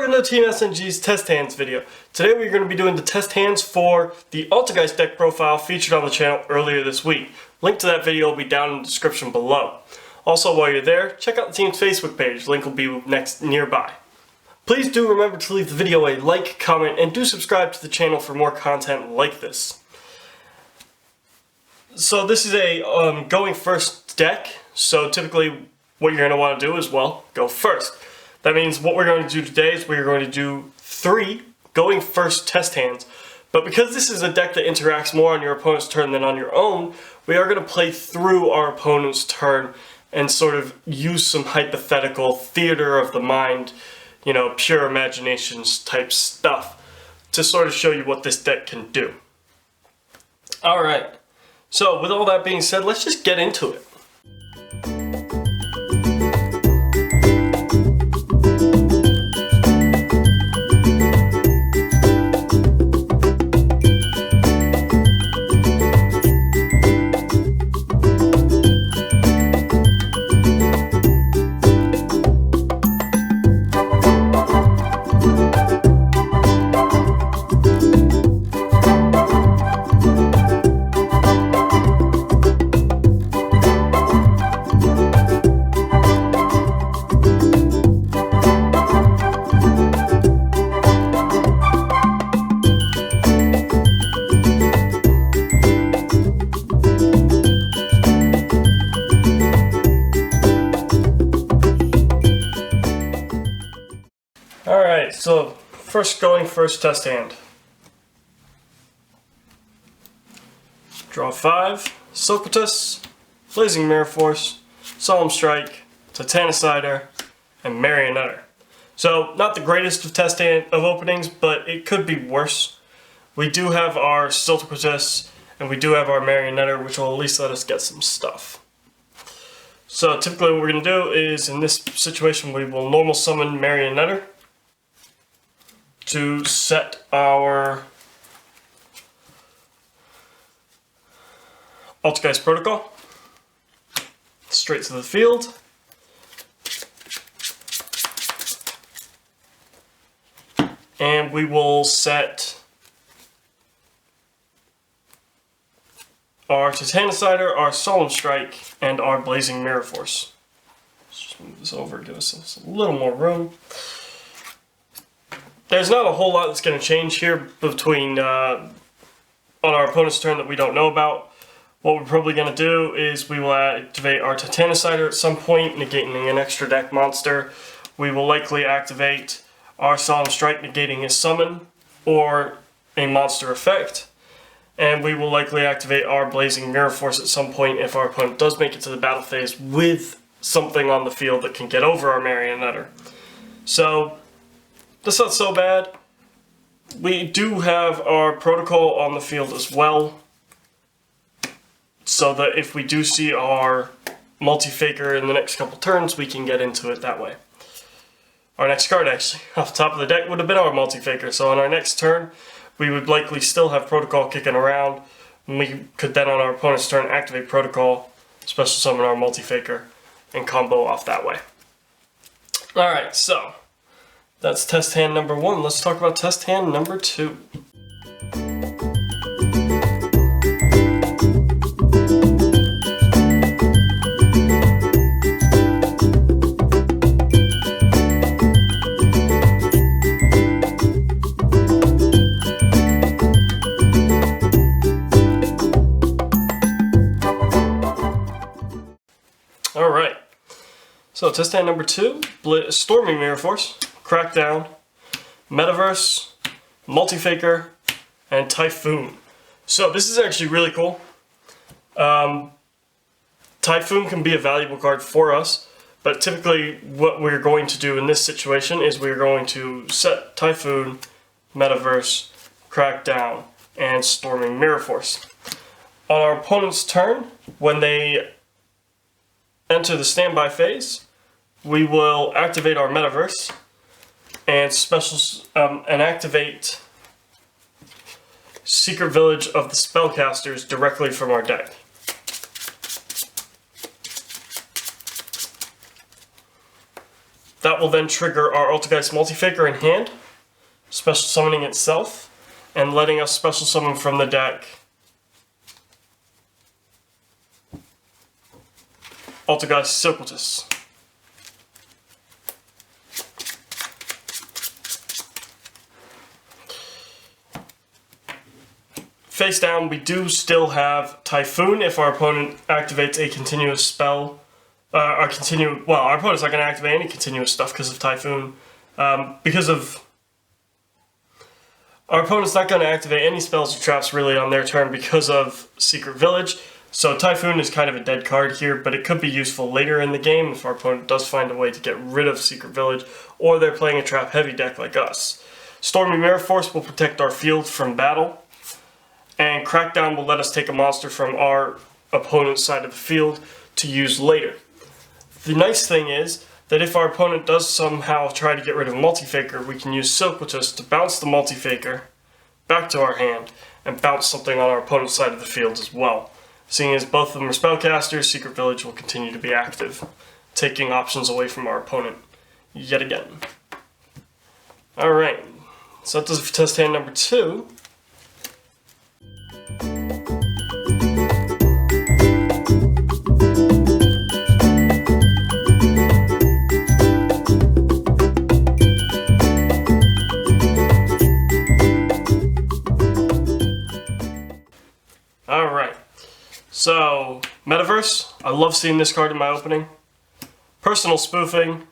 welcome to Team SNG's Test Hands video. Today we're going to be doing the test hands for the Altergeist deck profile featured on the channel earlier this week. Link to that video will be down in the description below. Also, while you're there, check out the team's Facebook page. Link will be nearby. Please do remember to leave the video a like, comment, and do subscribe to the channel for more content like this. So this is a going first deck, so typically what you're going to want to do is, well, go first. That means what we're going to do today is we're going to do 3 going first test hands. But because this is a deck that interacts more on your opponent's turn than on your own, we are going to play through our opponent's turn and sort of use some hypothetical theater of the mind, you know, pure imaginations type stuff to sort of show you what this deck can do. Alright, so with all that being said, let's just get into it. Alright, so first test hand. Draw 5, Socrates, Blazing Mirror Force, Solemn Strike, Titanicider, and Marionetter. So, not the greatest of test hand openings, but it could be worse. We do have our Socrates, and we do have our Marionetter, which will at least let us get some stuff. So typically what we're going to do is, in this situation, we will normal summon Marionetter to set our Altergeist protocol straight to the field. And we will set our Titanicider, our Solemn Strike, and our Blazing Mirror Force. Let's just move this over, give us a little more room. There's not a whole lot that's going to change here between on our opponent's turn that we don't know about. What we're probably going to do is we will activate our Titanicider at some point, negating an extra deck monster. We will likely activate our Solemn Strike, negating a summon or a monster effect. And we will likely activate our Blazing Mirror Force at some point if our opponent does make it to the battle phase with something on the field that can get over our Marionetter. So that's not so bad. We do have our protocol on the field as well, so that if we do see our multi-faker in the next couple turns, we can get into it that way. Our next card, actually, off the top of the deck would have been our multi-faker, so on our next turn, we would likely still have protocol kicking around, and we could then on our opponent's turn activate protocol, special summon our multi-faker, and combo off that way. Alright, so that's test hand number 1. Let's talk about test hand number 2. Alright, so test hand number 2, Storming Mirror Force, Crackdown, Metaverse, Multi-Faker, and Typhoon. So this is actually really cool. Typhoon can be a valuable card for us, but typically what we're going to do in this situation is we're going to set Typhoon, Metaverse, Crackdown, and Storming Mirror Force. On our opponent's turn, when they enter the standby phase, we will activate our Metaverse and activate Secret Village of the Spellcasters directly from our deck. That will then trigger our Altergeist Multifaker in hand, special summoning itself, and letting us special summon from the deck Altergeist Silquatus. Face down, we do still have Typhoon if our opponent activates a continuous spell. Our opponent's not going to activate any continuous stuff because of Typhoon. Our opponent's not going to activate any spells or traps really on their turn because of Secret Village. So Typhoon is kind of a dead card here, but it could be useful later in the game if our opponent does find a way to get rid of Secret Village, or they're playing a trap-heavy deck like us. Stormy Mirror Force will protect our field from battle, and Crackdown will let us take a monster from our opponent's side of the field to use later. The nice thing is that if our opponent does somehow try to get rid of Multifaker, we can use Silquatus to bounce the Multifaker back to our hand and bounce something on our opponent's side of the field as well. Seeing as both of them are spellcasters, Secret Village will continue to be active, taking options away from our opponent yet again. Alright, so that does it for test hand number 2. Alright, so Metaverse, I love seeing this card in my opening. Personal Spoofing,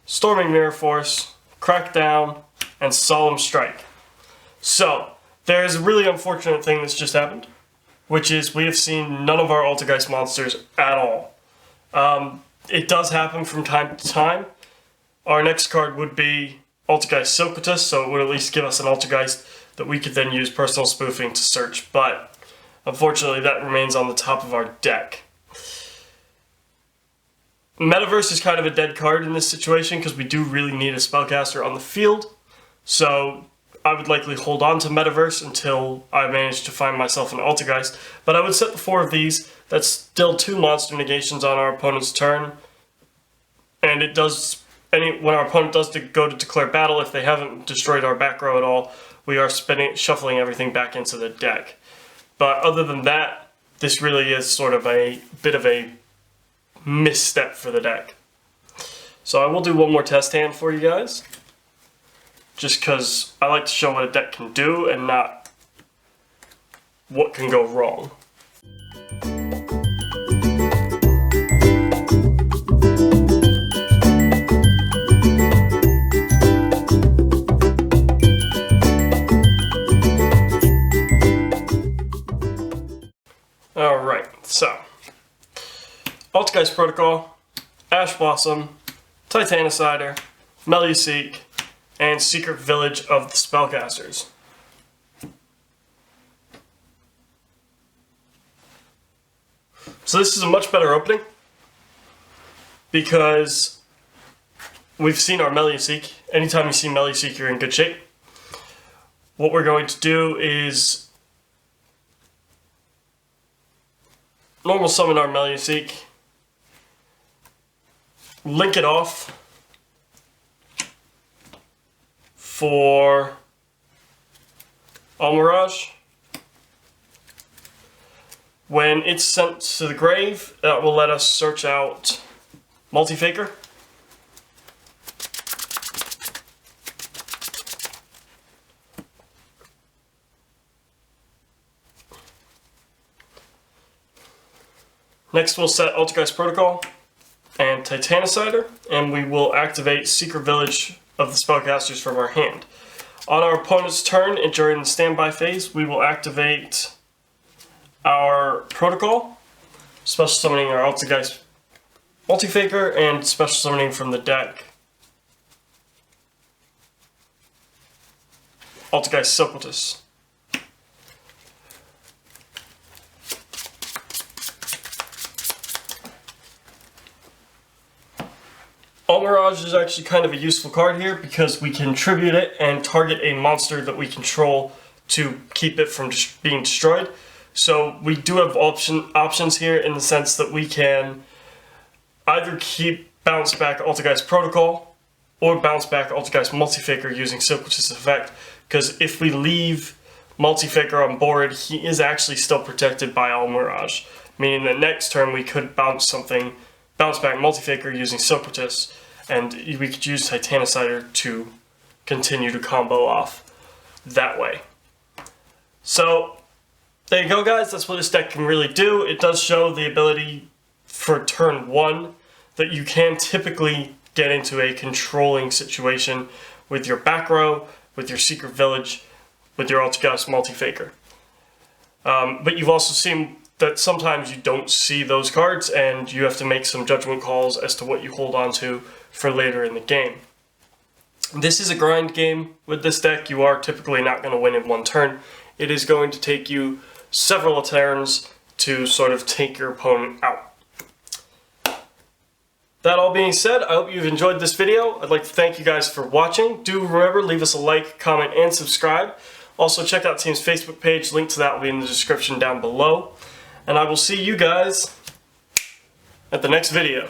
Storming Mirror Force, Crackdown, and Solemn Strike. So, there's a really unfortunate thing that's just happened, which is we have seen none of our Altergeist monsters at all. It does happen from time to time. Our next card would be Altergeist Silquatus, so it would at least give us an Altergeist that we could then use Personal Spoofing to search, but unfortunately that remains on the top of our deck. Metaverse is kind of a dead card in this situation because we do really need a spellcaster on the field, so I would likely hold on to Metaverse until I manage to find myself an Altergeist, but I would set the 4 of these. That's still 2 monster negations on our opponent's turn, and it does, when our opponent does go to declare battle, if they haven't destroyed our back row at all, we are shuffling everything back into the deck. But other than that, this really is sort of a bit of a misstep for the deck. So I will do one more test hand for you guys, just because I like to show what a deck can do and not what can go wrong. Alright, so Altergeist Protocol, Ash Blossom, Titanicider, Meluseek, and Secret Village of the Spellcasters. So this is a much better opening because we've seen our Meluseek. Anytime you see Meluseek, you're in good shape. What we're going to do is normal summon our Meluseek, link it off for Almirage. When it's sent to the grave, that will let us search out Multifaker. Next we'll set Altergeist Protocol and Titanicider, and we will activate Secret Village of the Spellcasters from our hand. On our opponent's turn and during the standby phase, we will activate our Protocol, special summoning our Altergeist Multifaker, and special summoning from the deck Altergeist Silquatus. Almirage is actually kind of a useful card here because we can tribute it and target a monster that we control to keep it from being destroyed. So we do have options here in the sense that we can either keep bounce back Altergeist Protocol or bounce back Altergeist Multifaker using Sequelch's effect, because if we leave Multifaker on board, he is actually still protected by All Mirage, meaning that next turn we could bounce back Multifaker using Sequelch's, and we could use Titanicider to continue to combo off that way. So there you go, guys. That's what this deck can really do. It does show the ability for turn 1 that you can typically get into a controlling situation with your back row, with your Secret Village, with your Altergeist Multifaker. But you've also seen that sometimes you don't see those cards and you have to make some judgment calls as to what you hold on to for later in the game. This is a grind game with this deck. You are typically not going to win in one turn. It is going to take you several turns to sort of take your opponent out. That all being said, I hope you've enjoyed this video. I'd like to thank you guys for watching. Do remember, leave us a like, comment, and subscribe. Also, check out Team's Facebook page. Link to that will be in the description down below. And I will see you guys at the next video.